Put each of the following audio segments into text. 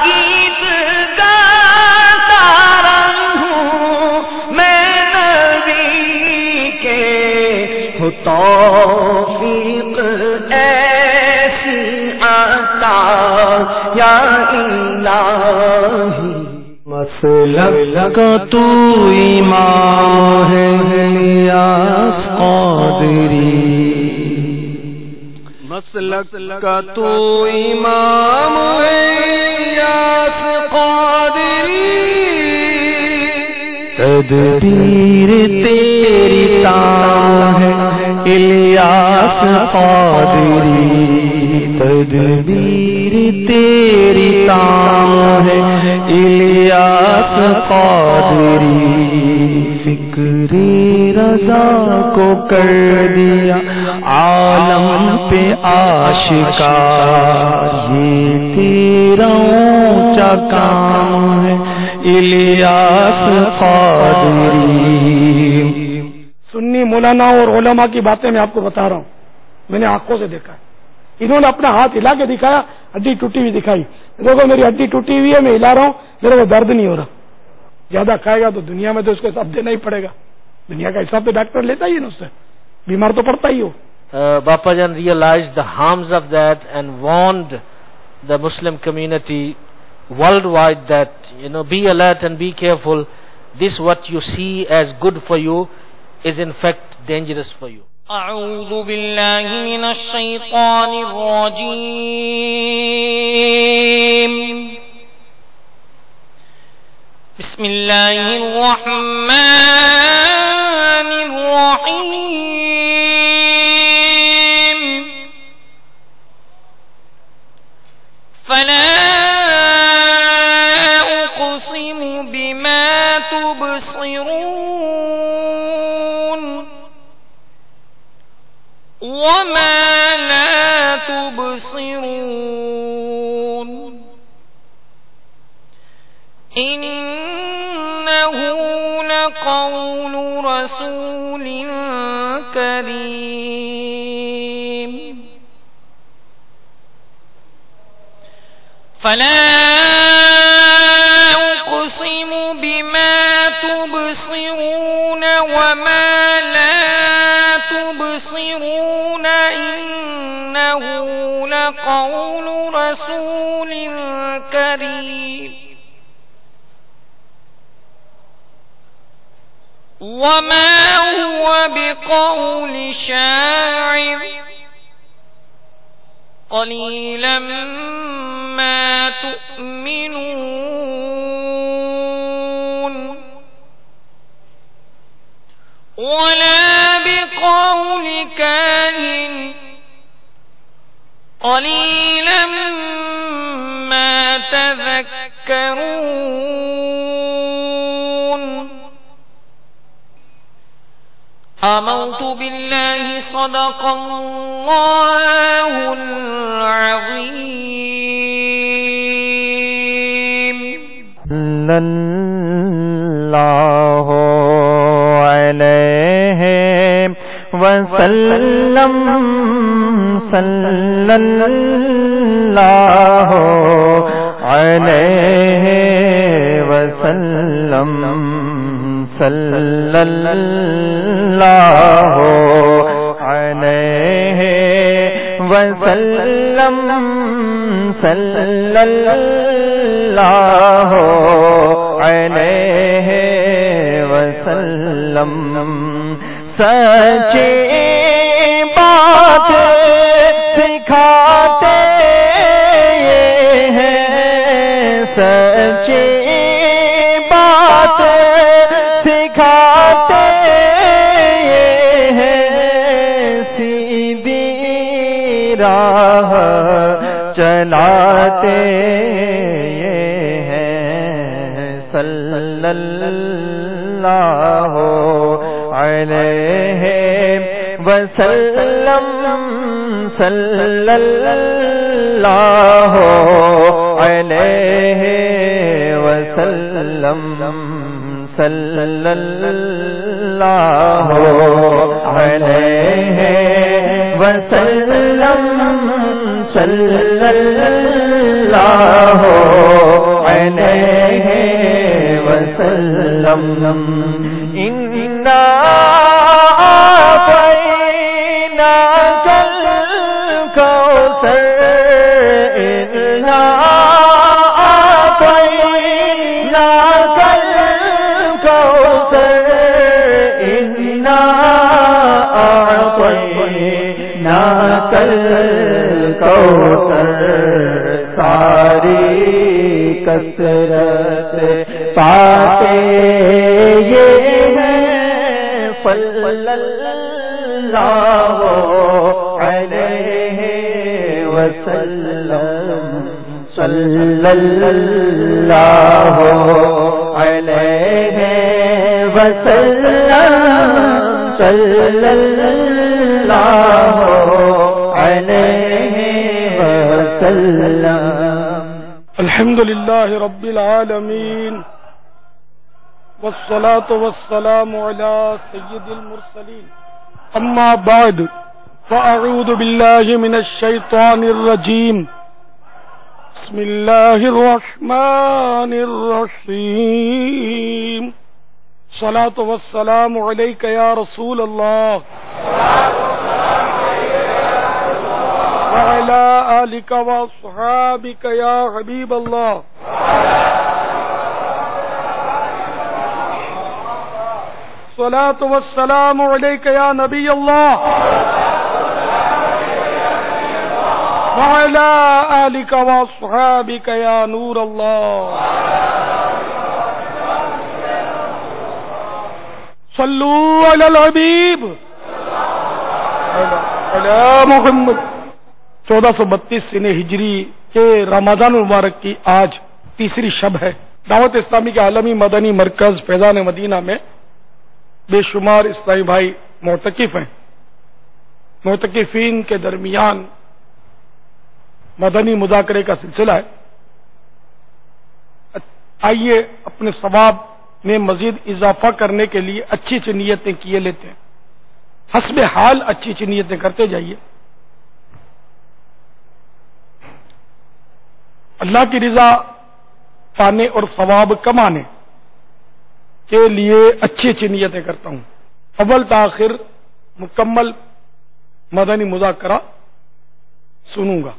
گیت گاتا رہوں میں نبی کے، ہو توفیق ایسی عطا یا الہی۔ مسلک کا تو امام ہے الیاس قادری، مسلک کا تو امام ہے الیاس قادری، تدبیر تیری تام ہے الیاس قادری، تدبیر تیری تام ہے الیاس قادری، فکر رضا کو کر دیا عالم پہ آشکار، یہ تیرا اونچا کام ہے الیاس قادری۔ سنی مولانا اور علماء کی باتیں میں آپ کو بتا رہا ہوں، میں نے آنکھوں سے دیکھا ہے۔ انہوں نے اپنا ہاتھ ہلا کے دکھایا، ہڈی ٹوٹی ہوئی دکھائی، دیکھو میری ہڈی ٹوٹی ہوئی ہے، میں ہلا رہا ہوں، میرے کو درد نہیں ہو رہا۔ زیادہ کھائے گا تو دنیا میں تو اس کو حساب دینا ہی پڑے گا، دنیا کا حساب تو ڈاکٹر لیتا ہی ہے نا، اس سے بیمار تو پڑتا ہی ہو۔ Bapa Jan realized the harms of that and warned the Muslim community worldwide that, be alert and be careful. This what you see as good for you is in fact dangerous for you. أعوذ بالله من الشيطان الرجيم. بسم الله الرحمن الرحيم. فلا أقسم بما تبصرون وما لا تبصرون إنه لقول رسول كريم. فلا أقسم بما تبصرون وما لا تبصرون إنه لقول رسول كريم. وما هو بقول شاعر قليلا ما تؤمنون ولا بقول كاهن قليلا ما تذكرون. آمنت بالله صدق الله العظيم. صلی اللہ علیہ وسلم، صلی اللہ علیہ وسلم، صلی اللہ علیہ وسلم، صلی اللہ علیہ وسلم. سچی بات سکھاتے ہیں، سچی بات سکھاتے ہیں، سیدھی راہ چلاتے ہیں. صلی اللہ علیہ وسلم، صلی اللہ علیہ وسلم، صلی اللہ علیہ وسلم، صلی اللہ علیہ وسلم انا اعطیناک الکوثر انا اعطیناک الکوثر انا اعطیناک الکوثر ساری کثرت پاتے یہ ہیں صلی اللہ علیہ وسلم صلی اللہ علیہ وسلم صلی اللہ علیہ وسلم الحمد للہ رب العالمین والصلاة والسلام على سید المرسلین اما بعد فاعوذ باللہ من الشیطان الرجیم بسم اللہ الرحمن الرحیم الصلاة والسلام علیک یا رسول اللہ وعلى آلك وأصحابك يا حبيب الله الصلاة والسلام عليك يا نبي الله وعلى آلك وأصحابك يا نور الله صلوا على الحبيب على محمد 1432 سن ہجری کے رمضان المبارک کی آج تیسری شب ہے۔ دعوت اسلامی کے عالمی مدنی مرکز فیضان مدینہ میں بے شمار اسلامی بھائی معتکف ہیں۔ معتکفین کے درمیان مدنی مذاکرے کا سلسلہ ہے۔ آئیے اپنے ثواب میں مزید اضافہ کرنے کے لیے اچھی اچھی نیتیں کیے لیتے ہیں۔ حسب حال اچھی اچھی نیتیں کرتے جائیے۔ اللہ کی رضا پانے اور ثواب کمانے کے لیے اچھی اچھی نیتیں کرتا ہوں۔ اول تاخیر مکمل مدنی مذاکرہ سنوں گا۔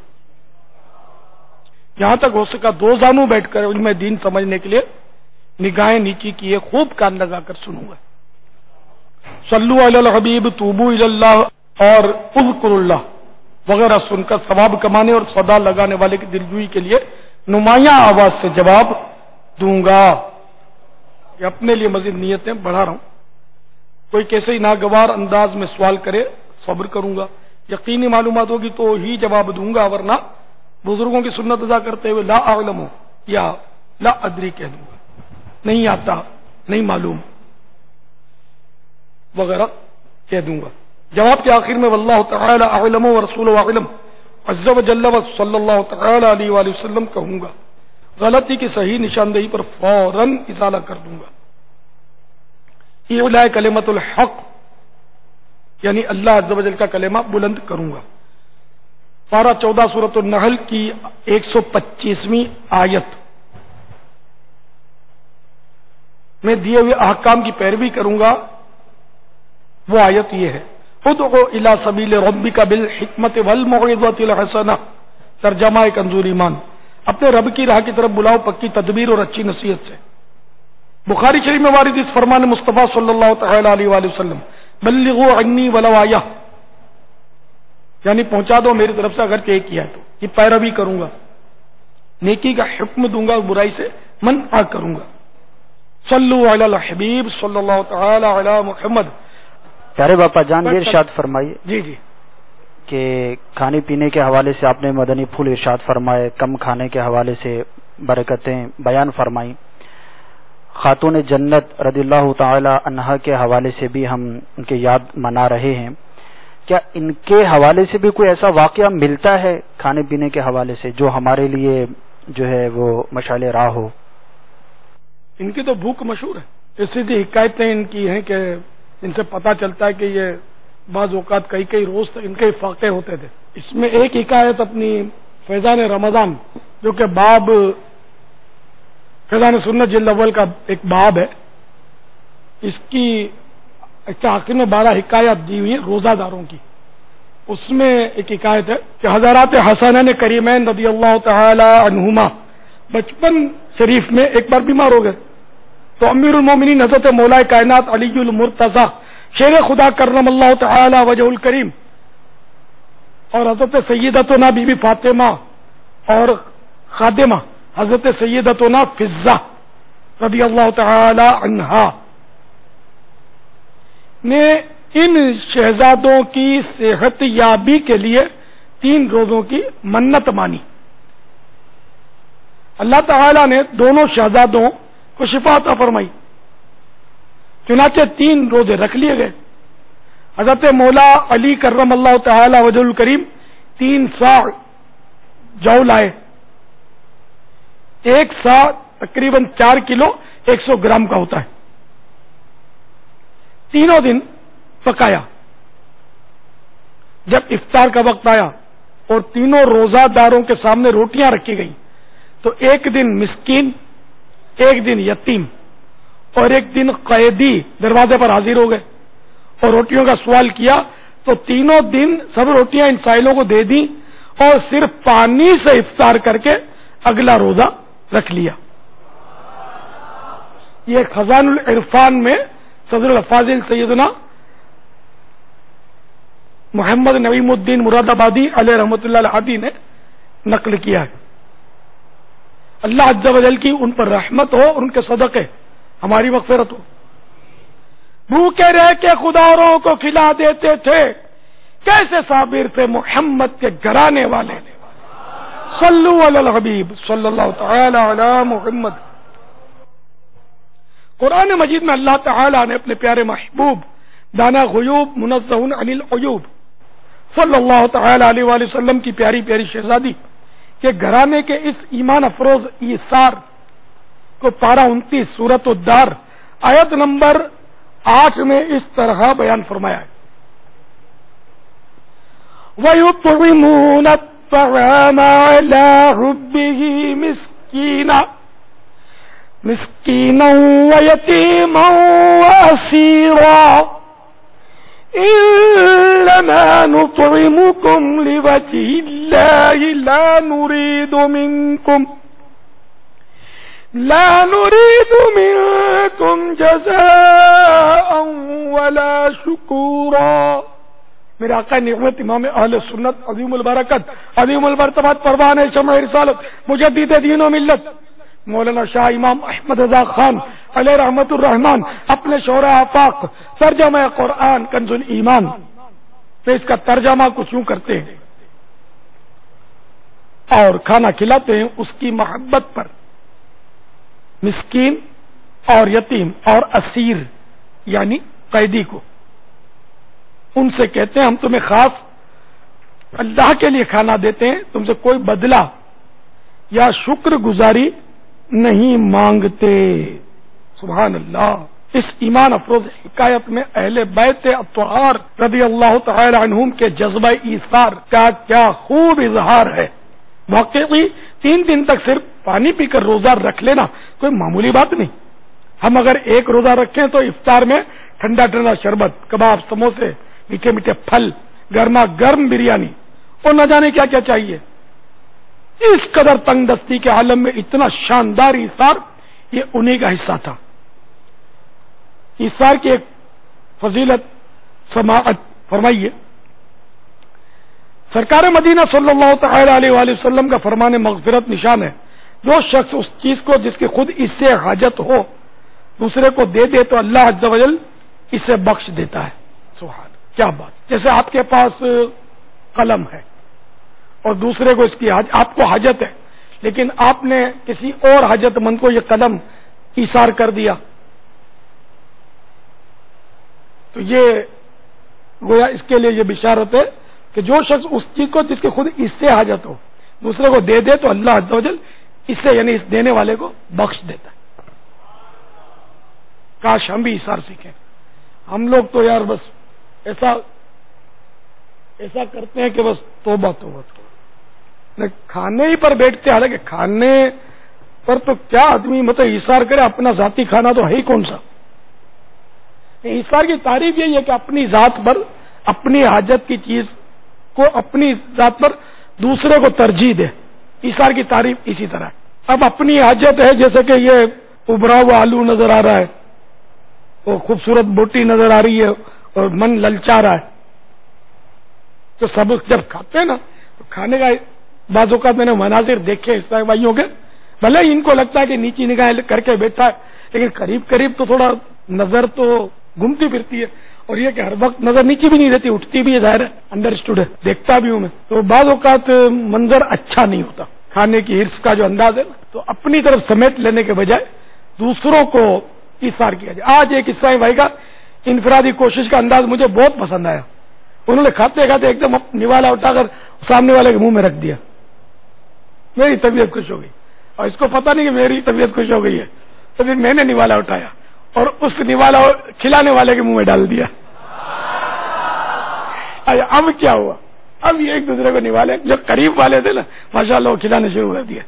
یہاں تک ہو سکا دو زانوں بیٹھ کر میں دین سمجھنے کے لیے نگاہیں نیچی کیے خوب کان لگا کر سنوں گا۔ صلو علی الحبیب، توبو الی اللہ اور اذکر اللہ وغیرہ سن کر ثواب کمانے اور صدا لگانے والے کی دلجوئی کے لیے نمایاں آواز سے جواب دوں گا۔ یہ اپنے لیے مزید نیتیں بڑھا رہا ہوں۔ کوئی کیسے ہی ناگوار انداز میں سوال کرے صبر کروں گا، یقینی معلومات ہوگی تو ہی جواب دوں گا، ورنہ بزرگوں کی سنت ادا کرتے ہوئے لا اعلم یا لا ادری کہہ دوں گا، نہیں آتا، نہیں معلوم وغیرہ کہہ دوں گا۔ جواب کے آخر میں واللہ تعالی اعلم ورسولہ اعلم عز وجل صلی اللہ تعالی علیہ وآلہ وسلم کہوں گا۔ غلطی کی صحیح نشاندہی پر فوراً ازالہ کر دوں گا۔ اعلاء کلمۃ الحق یعنی اللہ عز وجل کا کلمہ بلند کروں گا۔ پارہ 14 سورۃ النحل کی 125ویں آیت میں دیے ہوئے احکام کی پیروی کروں گا۔ وہ آیت یہ ہے ادعو الی سبیل ربک بالحکمت والموعظۃ الحسنہ، ترجمہ کنزول ایمان، اپنے رب کی راہ کی طرف بلاؤ پکی تدبیر اور اچھی نصیحت سے۔ بخاری شریف میں وارد اس فرمان مصطفیٰ صلی اللہ تعالی علیہ وآلہ وسلم بلغوا عنی ولو آیہ، یعنی پہنچا دو میری طرف سے اگر کہ ایک کیا ہے تو یہ پیروی کروں گا، نیکی کا حکم دوں گا، برائی سے منع کروں گا۔ صلو علی الحبیب صلی اللہ تعالی علی محمد۔ پیارے باپا جان یہ ارشاد فرمائیے جی جی کہ کھانے پینے کے حوالے سے آپ نے مدنی پھول ارشاد فرمائے، کم کھانے کے حوالے سے برکتیں بیان فرمائیں، خاتون جنت رضی اللہ تعالی عنہا کے حوالے سے بھی ہم ان کے یاد منا رہے ہیں۔ کیا ان کے حوالے سے بھی کوئی ایسا واقعہ ملتا ہے کھانے پینے کے حوالے سے جو ہمارے لیے جو ہے وہ مشعل راہ ہو؟ ان کی تو بھوک مشہور ہے، اس لیے حکایتیں ان کی ہیں کہ ان سے پتہ چلتا ہے کہ یہ بعض اوقات کئی روز تک ان کے فاقے ہوتے تھے. اس میں ایک حکایت اپنی فیضان رمضان جو کہ باب فیضان سنت جلد اول کا ایک باب ہے، اس کی آخر میں 12 حکایات دی ہوئی ہیں روزہ داروں کی. اس میں ایک حکایت ہے کہ حضرات حسنین کریمین رضی اللہ تعالی عنہما بچپن شریف میں ایک بار بیمار ہو گئے تو امیر المومنین حضرت مولا کائنات علی المرتضی شیر خدا کرم اللہ تعالی وجہ الکریم اور حضرت سیدتنا بی بی فاطمہ اور خادمہ حضرت سیدتنا فضہ رضی اللہ تعالی عنہا نے ان شہزادوں کی صحت یابی کے لیے 3 روزوں کی منت مانی. اللہ تعالی نے دونوں شہزادوں کو شفا عطا فرمائی، چنانچہ 3 روزے رکھ لیے گئے. حضرت مولا علی کرم اللہ تعالی وجہ الکریم 3 صاع جو لائے. 1 صاع تقریباً 4 کلو 100 گرام کا ہوتا ہے. تینوں دن پکایا. جب افطار کا وقت آیا اور تینوں روزہ داروں کے سامنے روٹیاں رکھی گئیں تو ایک دن مسکین، ایک دن یتیم اور ایک دن قیدی دروازے پر حاضر ہو گئے اور روٹیوں کا سوال کیا تو تینوں دن سب روٹیاں ان سائلوں کو دے دیں اور صرف پانی سے افطار کر کے اگلا روزہ رکھ لیا. یہ خزان العرفان میں صدر الفاضل سیدنا محمد نعیم الدین مراد آبادی علیہ رحمۃ اللہ علیہ نے نقل کیا ہے. اللہ عز و جل کی ان پر رحمت ہو اور ان کے صدقے ہماری مغفرت ہو. بھوکے رہ کے خداوروں کو کھلا دیتے تھے، کیسے صابر تھے محمد کے گھرانے والے. صلو علی الحبیب صلی اللہ تعالی علی محمد. قرآن مجید میں اللہ تعالی نے اپنے پیارے محبوب دانا غیوب منزہ عن العیوب صلی اللہ تعالی علیہ وآلہ وسلم کی پیاری پیاری شہزادی کے گھرانے کے اس ایمان افروز ایثار کو پارہ 29 سورۃ الدار آیت نمبر 8 میں اس طرح بیان فرمایا ہے. وَيُطْعِمُونَ الطَّعَامَ عَلَىٰ حُبِّهِ مسكينا ويتيما وأسيرا إنما نطعمكم لوجه الله لا نريد منكم جزاء ولا شكورا. میرے آقا نعمت امام اہل سنت عظیم البرکت عظیم المرتبت پروان شمع رسالت مجدد دین و ملت مولانا شاہ امام احمد رضا خان علیہ رحمت الرحمان اپنے شعرا آفاق ترجمہ قرآن کنز الایمان تو اس کا ترجمہ کچھ یوں کرتے ہیں اور کھانا کھلاتے ہیں اس کی محبت پر مسکین اور یتیم اور اسیر یعنی قیدی کو. ان سے کہتے ہیں ہم تمہیں خاص اللہ کے لیے کھانا دیتے ہیں، تم سے کوئی بدلہ یا شکر گزاری نہیں مانگتے. سبحان اللہ. اس ایمان افروز حکایت میں اہل بیت اطہار رضی اللہ تعالی عنہم کے جذبہ ایثار کا کیا خوب اظہار ہے. واقعی 3 دن تک صرف پانی پی کر روزہ رکھ لینا کوئی معمولی بات نہیں. ہم اگر ایک روزہ رکھیں تو افطار میں ٹھنڈا ٹھنڈا شربت، کباب، سموسے، میٹھے میٹھے پھل، گرما گرم بریانی اور نہ جانے کیا کیا چاہیے. اس قدر تنگ دستی کے عالم میں اتنا شاندار ایثار یہ انہی کا حصہ تھا. ایثار کی ایک فضیلت سماعت فرمائیے. سرکار مدینہ صلی اللہ تعالی علیہ وآلہ وسلم کا فرمان مغفرت نشان ہے جو شخص اس چیز کو جس کی خود اس سے حاجت ہو دوسرے کو دے دے تو اللہ عز و جل اسے بخش دیتا ہے. سبحان کیا بات. جیسے آپ کے پاس قلم ہے اور دوسرے کو اس کی آپ کو حاجت ہے لیکن آپ نے کسی اور حاجت مند کو یہ قلم ایثار کر دیا تو یہ گویا اس کے لیے یہ بشارت ہے کہ جو شخص اس چیز کو جس کی خود اس سے حاجت ہو دوسرے کو دے دے تو اللہ عز و جل اس سے یعنی اس دینے والے کو بخش دیتا ہے. کاش ہم بھی ایثار سیکھیں. ہم لوگ تو یار بس ایسا ایسا کرتے ہیں کہ بس توبہ توبہ توبہ، کھانے ہی پر بیٹھتے، حالانکہ کھانے پر تو کیا آدمی مطلب ایثار کرے، اپنا ذاتی کھانا تو ہے ہی کون سا۔ ایثار کی تعریف یہی ہے کہ اپنی ذات پر، اپنی حاجت کی چیز کو اپنی ذات پر دوسرے کو ترجیح دے، ایثار کی تعریف اسی طرح ہے۔ اب اپنی حاجت ہے، جیسے کہ یہ ابھرا ہوا آلو نظر آ رہا ہے، وہ خوبصورت بوٹی نظر آ رہی ہے اور من للچا رہا ہے، تو سب جب کھاتے ہیں نا تو کھانے کا بعض اوقات میں نے مناظر دیکھے اس طرح بھائیوں کے، بھلے ان کو لگتا ہے کہ نیچی نگاہیں کر کے بیٹھا ہے، لیکن قریب قریب تو تھوڑا نظر تو گھومتی پھرتی ہے، اور یہ کہ ہر وقت نظر نیچی بھی نہیں رہتی، اٹھتی بھی ہے، ظاہر ہے انڈرسٹوڈ ہے، دیکھتا بھی ہوں میں، تو بعض اوقات منظر اچھا نہیں ہوتا کھانے کی ہرس کا جو انداز ہے نا، تو اپنی طرف سمیٹ لینے کے بجائے دوسروں کو ایثار کیا جائے۔ آج ایک اسلامی بھائی کا انفرادی کوشش کا انداز مجھے بہت پسند آیا، انہوں نے کھاتے کھاتے ایک دم نوالا اٹھا کر سامنے والے کے منہ میں رکھ دیا، میری طبیعت خوش ہو گئی، اور اس کو پتا نہیں کہ میری طبیعت خوش ہو گئی ہے، تو پھر میں نے نوالا اٹھایا اور اس نوالا کھلانے والے کے منہ میں ڈال دیا۔ اب کیا ہوا، اب یہ ایک دوسرے کو نوالے، جو قریب والے تھے نا ماشاءاللہ وہ کھلانے شروع کر دیا۔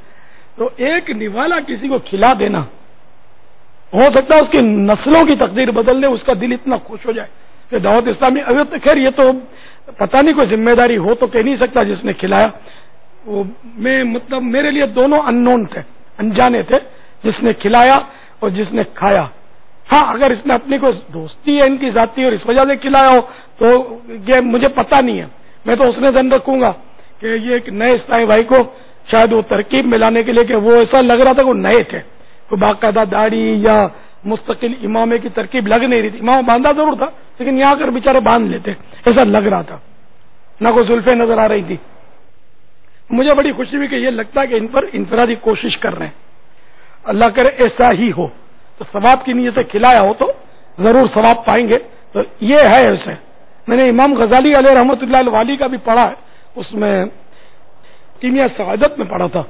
تو ایک نوالا کسی کو کھلا دینا، ہو سکتا ہے اس کی نسلوں کی تقدیر بدل دے، اس کا دل اتنا خوش ہو جائے کہ دعوت اسلامی، اگر خیر یہ تو پتہ نہیں کوئی ذمہ داری ہو تو کہہ نہیں سکتا جس نے کھلایا، وہ میں مطلب میرے لیے دونوں اننون تھے، انجانے تھے، جس نے کھلایا اور جس نے کھایا۔ ہاں اگر اس نے اپنی کوئی دوستی ہے ان کی ذاتی اور اس وجہ سے کھلایا ہو تو یہ مجھے پتہ نہیں ہے، میں تو اس نے دھن رکھوں گا کہ یہ ایک نئے اسلامی بھائی کو شاید وہ ترکیب میں لانے کے لیے کہ وہ ایسا لگ رہا تھا کہ وہ نئے تھے، کوئی باقاعدہ داڑھی یا مستقل امامے کی ترکیب لگ نہیں رہی تھی، امام باندھا ضرور تھا لیکن یہاں کر بیچارے باندھ لیتے، ایسا لگ رہا تھا، نہ کوئی زلفیں نظر آ رہی تھی۔ مجھے بڑی خوشی ہوئی کہ یہ لگتا ہے کہ ان پر انفرادی کوشش کر رہے ہیں، اللہ کرے ایسا ہی ہو، تو ثواب کی نیت سے کھلایا ہو تو ضرور ثواب پائیں گے۔ تو یہ ہے ایسے، میں نے امام غزالی علیہ رحمۃ اللہ الوالی کا بھی پڑھا ہے، اس میں کیمیا سعادت میں پڑھا تھا،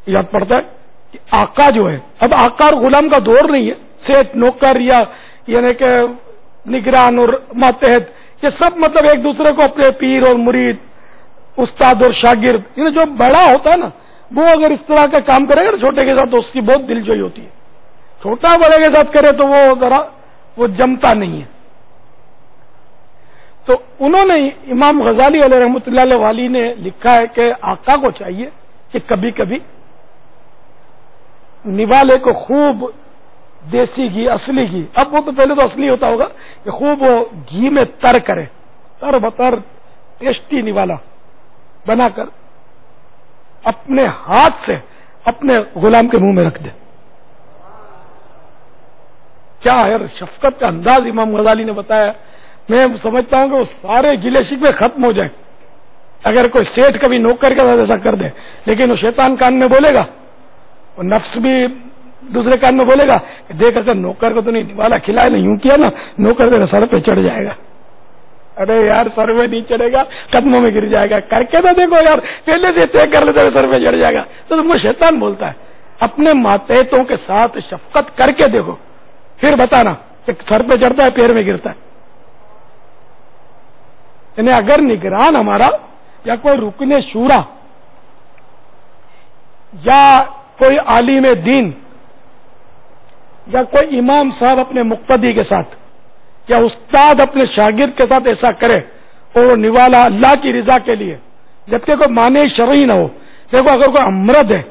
یاد پڑتا ہے کہ آقا جو ہے، اب آقا اور غلام کا دور نہیں ہے، سیٹ نوکر یا یعنی کہ نگران اور ماتحت، یہ سب مطلب ایک دوسرے کو اپنے پیر اور مرید، استاد اور شاگرد، یعنی جو بڑا ہوتا ہے نا وہ اگر اس طرح کا کام کرے گا چھوٹے کے ساتھ تو اس کی بہت دلجوئی ہوتی ہے، چھوٹا بڑے کے ساتھ کرے تو وہ ذرا وہ جمتا نہیں ہے۔ تو انہوں نے امام غزالی علیہ رحمۃ اللہ علیہ والی نے لکھا ہے کہ آقا کو چاہیے کہ کبھی کبھی نوالے کو خوب دیسی گھی، اصلی گھی، اب وہ تو پہلے تو اصلی ہوتا ہوگا، کہ خوب وہ گھی میں تر کرے، تر بتر ٹیسٹی نوالا بنا کر اپنے ہاتھ سے اپنے غلام کے منہ میں رکھ دے۔ کیا ہے شفقت کا انداز امام غزالی نے بتایا، میں سمجھتا ہوں کہ وہ سارے گلے شکوے ختم ہو جائیں اگر کوئی سیٹ کبھی نوکر کے ساتھ ایسا کر دے، لیکن وہ شیطان کان میں بولے گا، وہ نفس بھی دوسرے کان میں بولے گا کہ دیکھ اگر نوکر کو تو نہیں نوالا کھلایا نا، یوں کیا نا نوکر تیرے سر پہ چڑھ جائے گا، ارے یار سر پہ نہیں چڑھے گا، قدموں میں گر جائے گا، کر کے تو دیکھو یار پہلے سے طے کر لے تیرے سر پہ چڑھ جائے گا، تو تم کو شیطان بولتا ہے۔ اپنے ماتحتوں کے ساتھ شفقت کر کے دیکھو، پھر بتانا کہ سر پہ چڑھتا ہے پیر میں گرتا ہے۔ یعنی اگر نگران ہمارا یا کوئی رکن شورا یا کوئی عالم دین یا کوئی امام صاحب اپنے مقتدی کے ساتھ یا استاد اپنے شاگرد کے ساتھ ایسا کرے اور وہ نوالا اللہ کی رضا کے لیے، جبکہ کوئی معنی شرعی نہ ہو، دیکھو اگر کوئی امرد ہے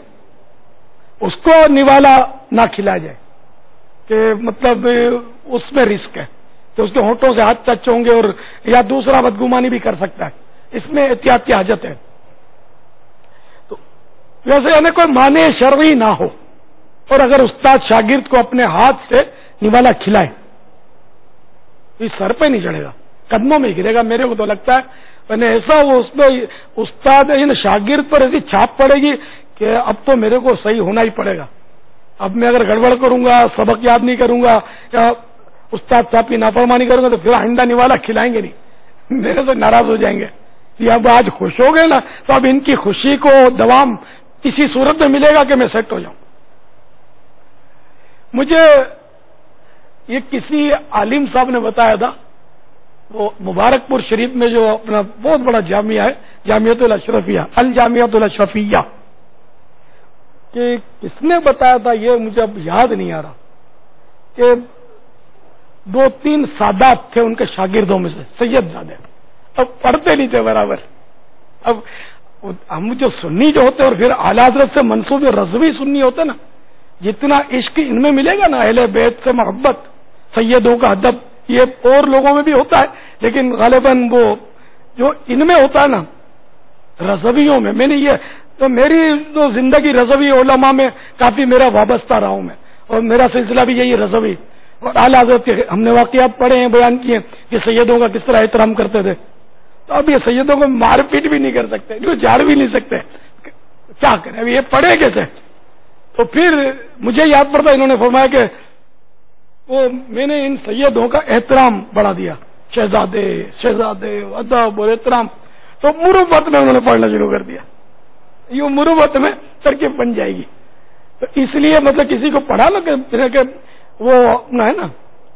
اس کو نوالا نہ کھلایا جائے کہ مطلب اس میں رسک ہے کہ اس کے ہونٹوں سے ہاتھ ٹچ ہوں گے اور یا دوسرا بدگمانی بھی کر سکتا ہے، اس میں احتیاط کی حاجت ہے۔ تو ویسے یعنی کوئی معنی شرعی نہ ہو اور اگر استاد شاگرد کو اپنے ہاتھ سے نوالا کھلائے اس سر پہ نہیں چڑھے گا، قدموں میں گرے گا۔ میرے کو تو لگتا ہے ایسا وہ اس میں استاد شاگرد پر ایسی چھاپ پڑے گی کہ اب تو میرے کو صحیح ہونا ہی پڑے گا، اب میں اگر گڑبڑ کروں گا، سبق یاد نہیں کروں گا یا استاد صاحب کی نافرمانی کروں گا تو پھر آئندہ نوالا کھلائیں گے نہیں، میرے سے ناراض ہو جائیں گے۔ یہ اب آج خوش ہو گئے نا تو اب ان کی خوشی کو دوام اسی صورت میں ملے گا کہ میں سیٹ ہو جاؤں۔ مجھے یہ کسی عالم صاحب نے بتایا تھا وہ مبارکپور شریف میں جو اپنا بہت بڑا جامعہ ہے، جامعۃ الاشرفیہ، الجامعۃ الاشرفیہ، کہ کس نے بتایا تھا یہ مجھے اب یاد نہیں آ رہا، کہ 2-3 سادات تھے ان کے شاگردوں میں سے، سید زادے، اب پڑھتے نہیں تھے برابر. اب ہم جو سنی جو ہوتے اور پھر اعلی حضرت سے منسوب رضوی سنی ہوتے نا، جتنا عشق ان میں ملے گا نا، اہل بیت سے محبت، سیدوں کا ادب، یہ اور لوگوں میں بھی ہوتا ہے لیکن غالباً وہ جو ان میں ہوتا ہے نا رضویوں میں. میں نے یہ تو میری جو زندگی رضوی علماء میں کافی میرا وابستہ رہا ہوں میں، اور میرا سلسلہ بھی یہی رضوی اور اعلی حضرت کے ہم نے واقعات پڑھے ہیں، بیان کیے کہ سیدوں کا کس طرح احترام کرتے تھے. تو اب یہ سیدوں کو مار پیٹ بھی نہیں کر سکتے، جو جھاڑ بھی نہیں سکتے، کیا کریں اب یہ پڑھے کیسے. تو پھر مجھے یاد پڑتا انہوں نے فرمایا کہ وہ میں نے ان سیدوں کا احترام بڑھا دیا، شہزادے شہزادے ادب اور احترام. تو مروت میں انہوں نے پڑھنا شروع کر دیا، یہ مروت میں ترکیب بن جائے گی. تو اس لیے مطلب کسی کو پڑھا نا کہ وہ اپنا ہے نا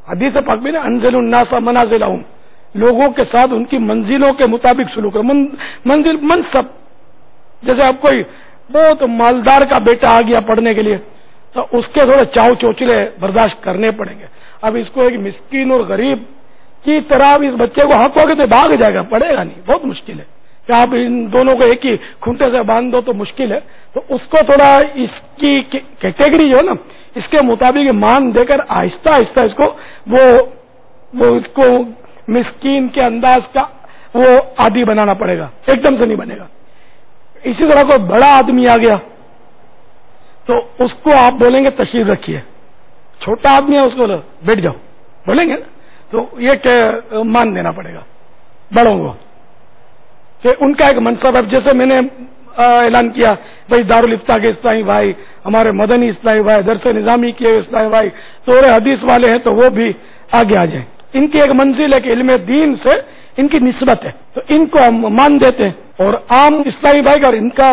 حدیث پاک میں نا انزل الناس منازلہم، لوگوں کے ساتھ ان کی منزلوں کے مطابق سلوک کرو. منزل منصب، جیسے آپ کوئی بہت مالدار کا بیٹا آ گیا پڑھنے کے لیے تو اس کے تھوڑے چاو چوچلے برداشت کرنے پڑیں گے. اب اس کو ایک مسکین اور غریب کی طرح اس بچے کو حق ہوگا تو بھاگ جائے گا، پڑھے گا نہیں، بہت مشکل ہے. کہ آپ ان دونوں کو ایک ہی کھونٹے سے باندھ دو تو مشکل ہے. تو اس کو تھوڑا اس کی کیٹیگری جو ہے نا اس کے مطابق مان دے کر آہستہ آہستہ اس کو وہ اس کو مسکین کے انداز کا وہ عادی بنانا پڑے گا، ایک دم سے نہیں بنے گا. اسی طرح کوئی بڑا آدمی آ گیا تو اس کو آپ بولیں گے تشریف رکھیے. چھوٹا آدمی ہے اس کو بیٹھ جاؤ بولیں گے نا، تو یہ کہ مان دینا پڑے گا بڑوں کو کہ ان کا ایک منصب ہے. جیسے میں نے اعلان کیا بھائی دارالفتہ کے اسلامی بھائی، ہمارے مدنی اسلامی بھائی، درس نظامی کے اسلامی بھائی، توڑے حدیث والے ہیں تو وہ بھی آگے آ جائیں. ان کی ایک منزل ہے کہ علم دین سے ان کی نسبت ہے تو ان کو ہم مان دیتے ہیں. اور عام اسلامی بھائی کا ان کا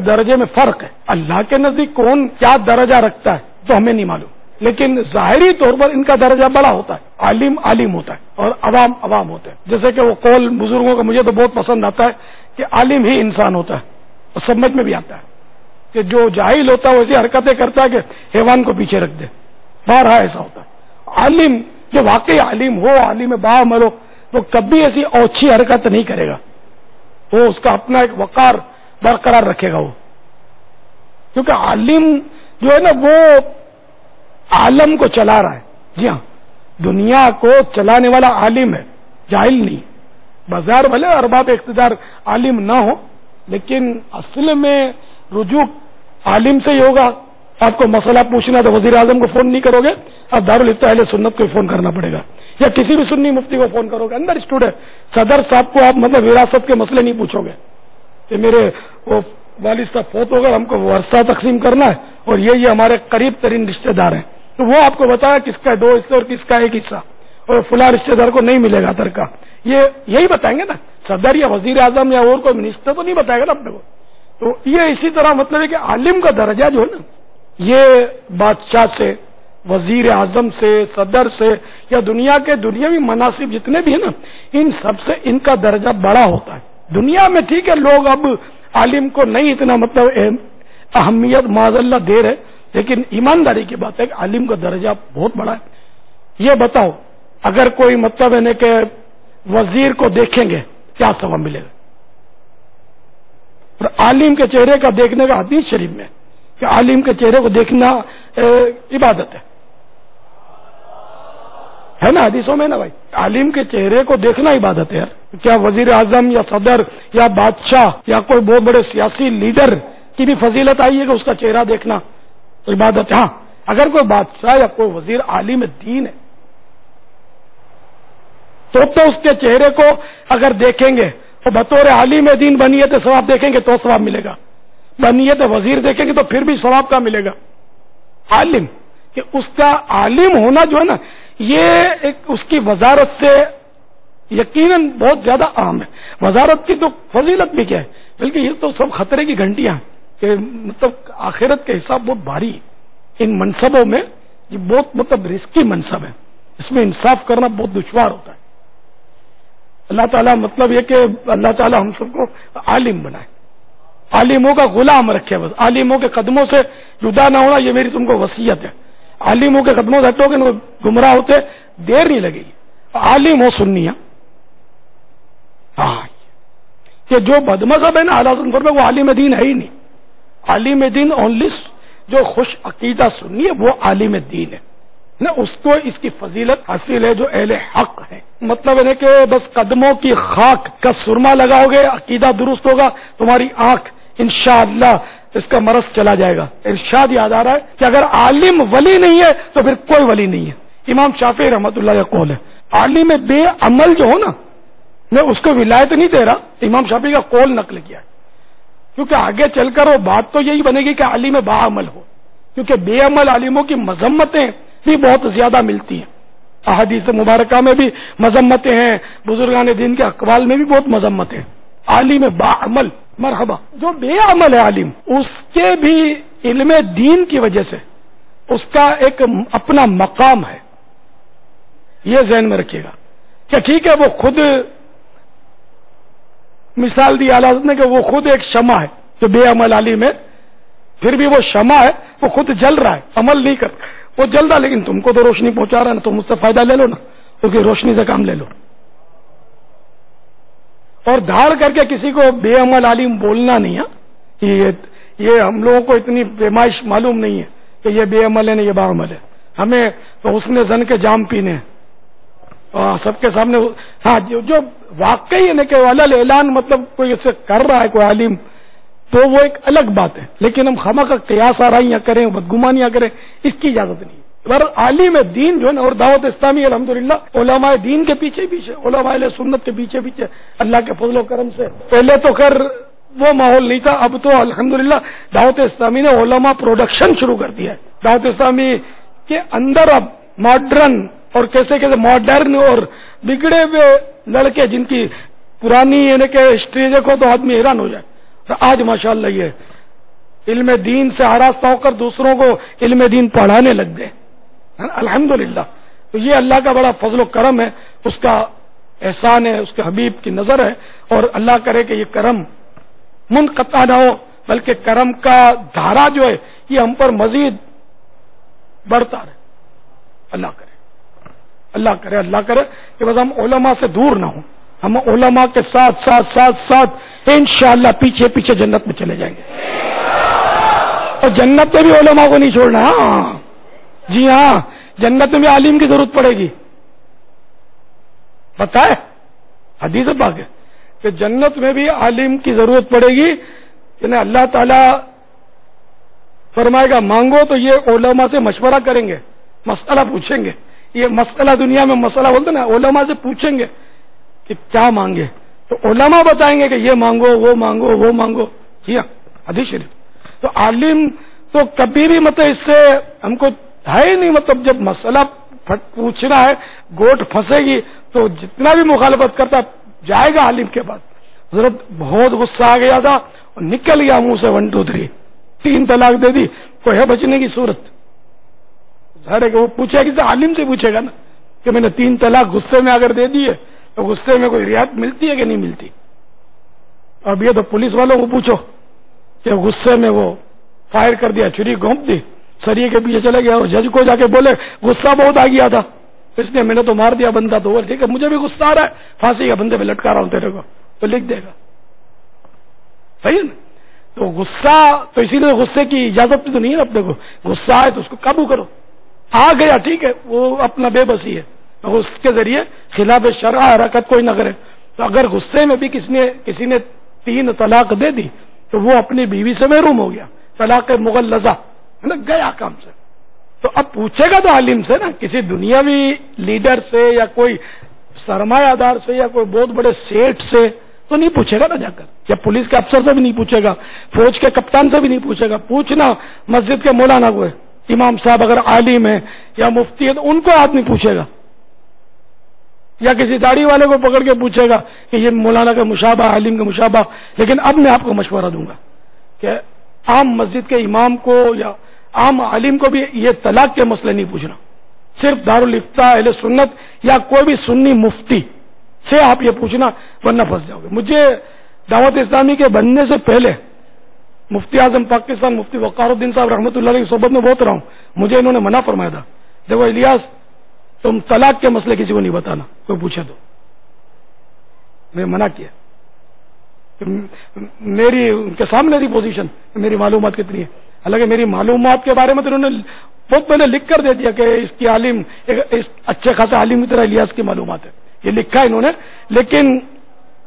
درجے میں فرق ہے. اللہ کے نزدیک کون کیا درجہ رکھتا ہے تو ہمیں نہیں معلوم، لیکن ظاہری طور پر ان کا درجہ بڑا ہوتا ہے. عالم عالم ہوتا ہے اور عوام عوام ہوتے ہیں. جیسے کہ وہ قول بزرگوں کا مجھے تو بہت پسند آتا ہے کہ عالم ہی انسان ہوتا ہے. اور سمجھ میں بھی آتا ہے کہ جو جاہل ہوتا ہے وہ ایسی حرکتیں کرتا ہے کہ حیوان کو پیچھے رکھ دے، بارہا ایسا ہوتا ہے. عالم جو واقعی عالم ہو، عالم باعمل ہو، تو کبھی ایسی اوچھی حرکت نہیں کرے گا. وہ اس کا اپنا ایک وقار برقرار رکھے گا وہ، کیونکہ عالم جو ہے نا وہ عالم کو چلا رہا ہے. جی ہاں، دنیا کو چلانے والا عالم ہے، جاہل نہیں. بازار بھلے ارباب اقتدار عالم نہ ہو لیکن اصل میں رجوع عالم سے ہی ہوگا. آپ کو مسئلہ پوچھنا تو وزیر اعظم کو فون نہیں کرو گے، آپ دارالفتہ اہل سنت کو فون کرنا پڑے گا یا کسی بھی سنی مفتی کو فون کرو گے. اندر اسٹوڈ ہے صدر صاحب کو آپ مطلب وراثت کے مسئلے نہیں پوچھو گے کہ میرے وہ والد صاحب فوت ہو گئے، ہم کو ورثہ تقسیم کرنا ہے اور یہ ہمارے قریب ترین رشتہ دار ہیں، تو وہ آپ کو بتایا کس کا 2 حصے اور کس کا 1 حصہ اور فلاں رشتہ دار کو نہیں ملے گا ترکہ. یہی بتائیں گے نا. صدر یا وزیر اعظم یا اور کوئی منسٹر تو نہیں بتائے گا نا اپنے کو. تو یہ اسی طرح مطلب ہے کہ عالم کا درجہ جو ہے نا یہ بادشاہ سے، وزیر اعظم سے، صدر سے یا دنیا کے دنیاوی مناصب جتنے بھی ہیں نا ان سب سے ان کا درجہ بڑا ہوتا ہے. دنیا میں ٹھیک ہے لوگ اب عالم کو نہیں اتنا مطلب اہمیت معاذ اللہ دے رہے، لیکن ایمانداری کی بات ہے کہ عالم کا درجہ بہت بڑا ہے. یہ بتاؤ اگر کوئی مطلب ہے کہ وزیر کو دیکھیں گے کیا ثواب ملے گا؟ اور عالم کے چہرے کا دیکھنے کا حدیث شریف میں کہ عالم کے چہرے کو دیکھنا عبادت ہے نا حدیثوں میں نا بھائی. عالم کے چہرے کو دیکھنا عبادت ہے یار. کیا وزیر اعظم یا صدر یا بادشاہ یا کوئی بہت بڑے سیاسی لیڈر کی بھی فضیلت آئی ہے کہ اس کا چہرہ دیکھنا عبادت ہے؟ ہاں اگر کوئی بادشاہ یا کوئی وزیر عالم دین ہے تو اس کے چہرے کو اگر دیکھیں گے تو بطور عالم دین بنیت ثواب دیکھیں گے تو ثواب ملے گا، بنیت وزیر دیکھیں گے تو پھر بھی ثواب کا ملے گا. عالم کہ اس کا عالم ہونا جو ہے نا یہ ایک اس کی وزارت سے یقیناً بہت زیادہ اہم ہے. وزارت کی تو فضیلت بھی کیا ہے، بلکہ یہ تو سب خطرے کی گھنٹیاں ہیں کہ مطلب آخرت کے حساب بہت بھاری ہے. ان منصبوں میں یہ بہت مطلب رسکی منصب ہے، اس میں انصاف کرنا بہت دشوار ہوتا ہے. اللہ تعالیٰ مطلب یہ کہ اللہ تعالیٰ ہم سب کو عالم بنائے، عالموں کا غلام رکھے، بس عالموں کے قدموں سے جدا نہ ہونا، یہ میری تم کو وصیت ہے۔ عالموں کے قدموں سے ہٹو گے گمراہ ہوتے دیر نہیں لگے گی۔ عالم ہو سنی، ہاں کہ جو بدمذہب ہے نا اعلیٰ حضرت فرمائے وہ عالم دین ہے ہی نہیں۔ عالم دین اونلی جو خوش عقیدہ سنی ہے وہ عالم دین ہے نا، اس کو اس کی فضیلت حاصل ہے جو اہل حق ہے۔ مطلب ہے کہ بس قدموں کی خاک کا سرما لگاؤ گے، عقیدہ درست ہوگا، تمہاری آنکھ انشاءاللہ اس کا مرض چلا جائے گا۔ ارشاد یاد آ رہا ہے کہ اگر عالم ولی نہیں ہے تو پھر کوئی ولی نہیں ہے۔ امام شافعی رحمۃ اللہ کا قول ہے، عالم بے عمل جو ہو نا، میں اس کو ولایت نہیں دے رہا، امام شافعی کا قول نقل کیا ہے، کیونکہ آگے چل کر وہ بات تو یہی بنے گی کہ عالم باعمل ہو، کیونکہ بے عمل عالموں کی مذمتیں بھی بہت زیادہ ملتی ہیں، احادیث مبارکہ میں بھی مذمتیں ہیں، بزرگان دین کے اقوال میں بھی بہت مذمتیں ہیں۔ عالم باعمل مرحبا، جو بے عمل ہے عالم، اس کے بھی علم دین کی وجہ سے اس کا ایک اپنا مقام ہے، یہ ذہن میں رکھیے گا کہ ٹھیک ہے وہ خود مثال دی اعلیٰ حضرت نے کہ وہ خود ایک شمع ہے، جو بے عمل عالم ہے پھر بھی وہ شمع ہے، وہ خود جل رہا ہے، عمل نہیں کر وہ جل رہا، لیکن تم کو تو روشنی پہنچا رہا ہے نا، تم اس سے فائدہ لے لو نا، کیونکہ روشنی سے کام لے لو۔ اور دھاڑ کر کے کسی کو بے عمل عالم بولنا نہیں ہے، یہ ہم لوگوں کو اتنی پیمائش معلوم نہیں ہے کہ یہ بے عمل ہے نا یہ باعمل ہے، ہمیں تو حسن زن کے جام پینے ہیں سب کے سامنے۔ ہاں جو واقعی ہے کہ اعلان مطلب کوئی اسے کر رہا ہے کوئی عالم تو وہ ایک الگ بات ہے، لیکن ہم خواہ کا قیاس آرائیاں کریں، بدگمانیاں کریں، اس کی اجازت نہیں ہے۔ عالم دین جو ہے نا، اور دعوت اسلامی الحمدللہ علماء دین کے پیچھے علماء اہل سنت کے پیچھے اللہ کے فضل و کرم سے، پہلے تو خیر وہ ماحول نہیں تھا، اب تو الحمدللہ دعوت اسلامی نے علماء پروڈکشن شروع کر دیا ہے۔ دعوت اسلامی کے اندر اب ماڈرن اور کیسے ماڈرن اور بگڑے ہوئے لڑکے جن کی پرانی یعنی کہ ہسٹری دیکھو تو آدمی حیران ہو جائے، آج ماشاءاللہ یہ علم دین سے آراستہ ہو کر دوسروں کو علم دین پڑھانے لگ گئے، الحمدللہ۔ تو یہ اللہ کا بڑا فضل و کرم ہے، اس کا احسان ہے، اس کے حبیب کی نظر ہے، اور اللہ کرے کہ یہ کرم منقطع نہ ہو، بلکہ کرم کا دھارا جو ہے یہ ہم پر مزید بڑھتا رہے۔ اللہ کرے کہ بس ہم علماء سے دور نہ ہوں، ہم علماء کے ساتھ انشاءاللہ پیچھے پیچھے جنت میں چلے جائیں گے، اور جنت میں بھی علماء کو نہیں چھوڑنا۔ ہاں جی ہاں، جنت میں بھی عالم کی ضرورت پڑے گی، بتائے حدیث پاک ہے کہ جنت میں بھی عالم کی ضرورت پڑے گی، یعنی اللہ تعالی فرمائے گا مانگو تو یہ علماء سے مشورہ کریں گے، مسئلہ پوچھیں گے، یہ مسئلہ دنیا میں مسئلہ بولتے نا، علماء سے پوچھیں گے کہ کیا مانگے، تو علماء بتائیں گے کہ یہ مانگو وہ مانگو وہ مانگو۔ جی ہاں حدیث شریف۔ تو عالم تو کبھی بھی مطلب اس سے ہم کو ہے ہی نہیں، مطلب جب مسئلہ پوچھنا ہے گوٹ پھنسے گی تو جتنا بھی مخالفت کرتا جائے گا عالم کے پاس۔ حضرت بہت غصہ آ گیا تھا اور نکل گیا منہ سے 1 2 3 3 طلاق دے دی، کوئی ہے بچنے کی صورت؟ ظاہر ہے کہ وہ پوچھے گا، کسی عالم سے پوچھے گا نا کہ میں نے 3 طلاق غصے میں اگر دے دی ہے تو غصے میں کوئی رعایت ملتی ہے کہ نہیں ملتی؟ اب یہ تو پولیس والوں کو پوچھو کہ غصے میں وہ فائر کر دیا، چھری گھونپ دی، سریے کے پیچھے چلے گیا اور جج کو جا کے بولے غصہ بہت آ گیا تھا اس لیے میں نے تو مار دیا بندہ، تو ٹھیک ہے مجھے بھی غصہ آ رہا ہے، پھانسی کا بندے پہ لٹکا رہا ہوں تیرے کو، تو لکھ دے گا، صحیح نا؟ تو غصہ تو اسی لیے غصے کی اجازت تو نہیں ہے اپنے کو، غصہ آئے تو اس کو قابو کرو، آ گیا ٹھیک ہے وہ اپنا بے بسی ہے، اس کے ذریعے خلاف شرع حرکت کوئی نہ کرے۔ تو اگر غصے میں بھی کسی نے 3 طلاق دے دی تو وہ اپنی بیوی سے محروم ہو گیا، طلاق مغلظہ گیا کام سے۔ تو اب پوچھے گا تو عالم سے نا، کسی دنیاوی لیڈر سے یا کوئی سرمایہ دار سے یا کوئی بہت بڑے سیٹ سے تو نہیں پوچھے گا نا جا کر، یا پولیس کے افسر سے بھی نہیں پوچھے گا، فوج کے کپتان سے بھی نہیں پوچھے گا، پوچھنا مسجد کے مولانا کو ہے، امام صاحب اگر عالم ہے یا مفتی ہے تو ان کو آدمی پوچھے گا، یا کسی داڑھی والے کو پکڑ کے پوچھے گا کہ یہ مولانا کا مشابہ، عالم کا مشابہ۔ لیکن اب میں آپ کو مشورہ دوں گا کہ عام مسجد کے امام کو یا عام عالم کو بھی یہ طلاق کے مسئلے نہیں پوچھنا، صرف دارالافتاء اہل سنت یا کوئی بھی سنی مفتی سے آپ یہ پوچھنا ورنہ پھنس جاؤ گے. مجھے دعوت اسلامی کے بننے سے پہلے مفتی اعظم پاکستان مفتی وقار الدین صاحب رحمۃ اللہ علیہ کی صحبت میں بہت رہا ہوں. مجھے انہوں نے منع فرمایا تھا, دیکھو الیاس تم طلاق کے مسئلے کسی کو نہیں بتانا, کوئی پوچھے تو. میں منع کیا, میری ان کے سامنے تھی پوزیشن, میری معلومات کتنی ہے. حالانکہ میری معلومات کے بارے میں تو انہوں نے بہت پہلے لکھ کر دے دیا کہ اس کی عالم اچھے خاصے عالم کی طرح الیاس کی معلومات ہے, یہ لکھا ہے انہوں نے, لیکن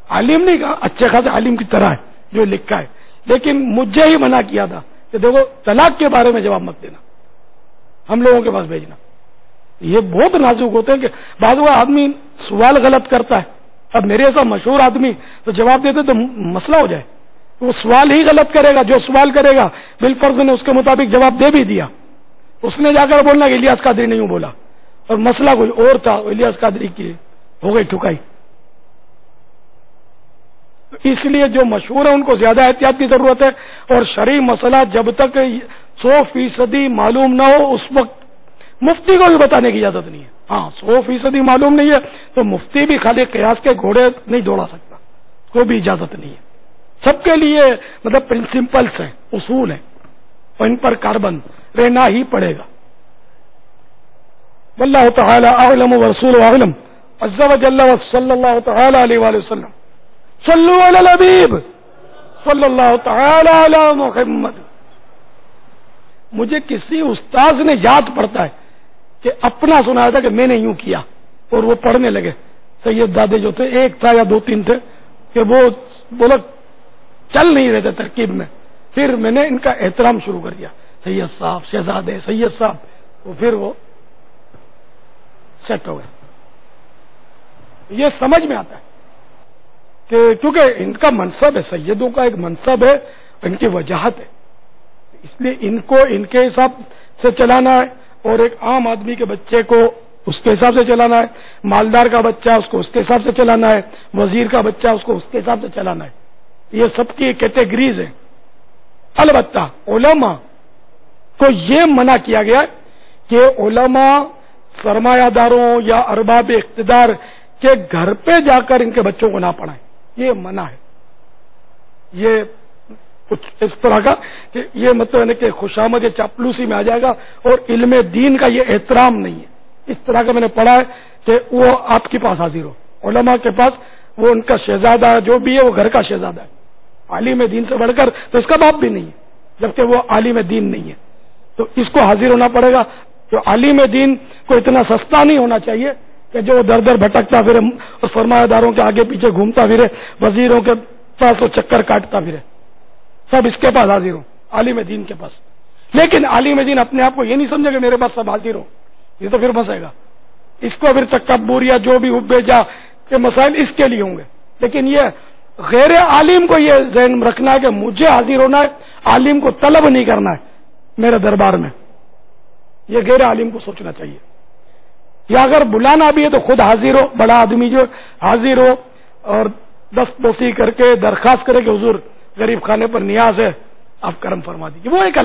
عالم نہیں کہا, اچھے خاصے عالم کی طرح ہے جو لکھا ہے. لیکن مجھے ہی منع کیا تھا کہ دیکھو طلاق کے بارے میں جواب مت دینا, ہم لوگوں کے پاس بھیجنا. یہ بہت نازک ہوتے ہیں کہ بعض وہ آدمی سوال غلط کرتا ہے. اب میرے ایسا مشہور آدمی تو جواب دیتے تو مسئلہ ہو جائے. وہ سوال ہی غلط کرے گا, جو سوال کرے گا بالفرض نے اس کے مطابق جواب دے بھی دیا, اس نے جا کر بولنا کہ الیاس قادری نہیں ہوں بولا, اور مسئلہ کوئی اور تھا, الیاس قادری کی ہو گئی ٹھکائی. اس لیے جو مشہور ہے ان کو زیادہ احتیاط کی ضرورت ہے. اور شرعی مسئلہ جب تک 100% معلوم نہ ہو اس وقت مفتی کو بھی بتانے کی اجازت نہیں ہے. ہاں 100% معلوم نہیں ہے تو مفتی بھی خالی قیاس کے گھوڑے نہیں دوڑا سکتا, کوئی بھی اجازت نہیں ہے. سب کے لیے مطلب پرنسپلس ہیں, اصول ہیں, اور ان پر کاربن رہنا ہی پڑے گا. واللہ تعالی اعلم ورسولہ اعلم عز وجل وصلی اللہ تعالی علیہ وآلہ وسلم. صلو علی الحبیب صلی اللہ تعالی علی محمد. مجھے کسی استاذ نے یاد پڑتا ہے کہ اپنا سنایا تھا کہ میں نے یوں کیا, اور وہ پڑھنے لگے. سید دادے جو تھے, ایک تھا یا 2-3 تھے, کہ وہ بولا چل نہیں رہے تھے ترکیب میں. پھر میں نے ان کا احترام شروع کر دیا, سید صاحب, شہزادے, سید صاحب, تو پھر وہ سیٹ ہو گئے. یہ سمجھ میں آتا ہے کہ کیونکہ ان کا منصب ہے, سیدوں کا ایک منصب ہے, ان کی وجاہت ہے, اس لیے ان کو ان کے حساب سے چلانا ہے, اور ایک عام آدمی کے بچے کو اس کے حساب سے چلانا ہے, مالدار کا بچہ اس کو اس کے حساب سے چلانا ہے, وزیر کا بچہ اس کو اس کے حساب سے چلانا ہے. یہ سب کی کیٹیگریز ہیں. البتہ علماء کو یہ منع کیا گیا کہ علماء سرمایہ داروں یا ارباب اقتدار کے گھر پہ جا کر ان کے بچوں کو نہ پڑھائیں. یہ منع ہے. یہ کچھ اس طرح کا کہ یہ مطلب ہے کہ خوشامد یا چاپلوسی میں آ جائے گا, اور علم دین کا یہ احترام نہیں ہے. اس طرح کا میں نے پڑھا ہے کہ وہ آپ کے پاس حاضر ہو, علماء کے پاس, وہ ان کا شہزادہ جو بھی ہے وہ گھر کا شہزادہ ہے, عالم دین سے بڑھ کر تو اس کا باپ بھی نہیں ہے, جبکہ وہ عالم دین نہیں ہے. تو اس کو حاضر ہونا پڑے گا. تو عالم دین کو اتنا سستا نہیں ہونا چاہیے کہ جو در در بھٹکتا پھرے اور سرمایہ داروں کے آگے پیچھے گھومتا پھرے, وزیروں کے پاس وہ چکر کاٹتا پھرے. سب اس کے پاس حاضر ہوں, عالم دین کے پاس. لیکن عالم دین اپنے آپ کو یہ نہیں سمجھے کہ میرے پاس سب حاضر ہو, یہ تو پھر پھنسے گا. اس کو پھر تکبر یا جو بھی بھیجا کہ مسائل اس کے لیے ہوں گے. لیکن یہ غیر عالم کو یہ ذہن رکھنا ہے کہ مجھے حاضر ہونا ہے, عالم کو طلب نہیں کرنا ہے میرے دربار میں. یہ غیر عالم کو سوچنا چاہیے. یا اگر بلانا بھی ہے تو خود حاضر ہو, بڑا آدمی جو حاضر ہو اور دست بوسی کر کے درخواست کرے کہ حضور غریب خانے پر نیاز ہے, آپ کرم فرما دیجیے. وہ ایک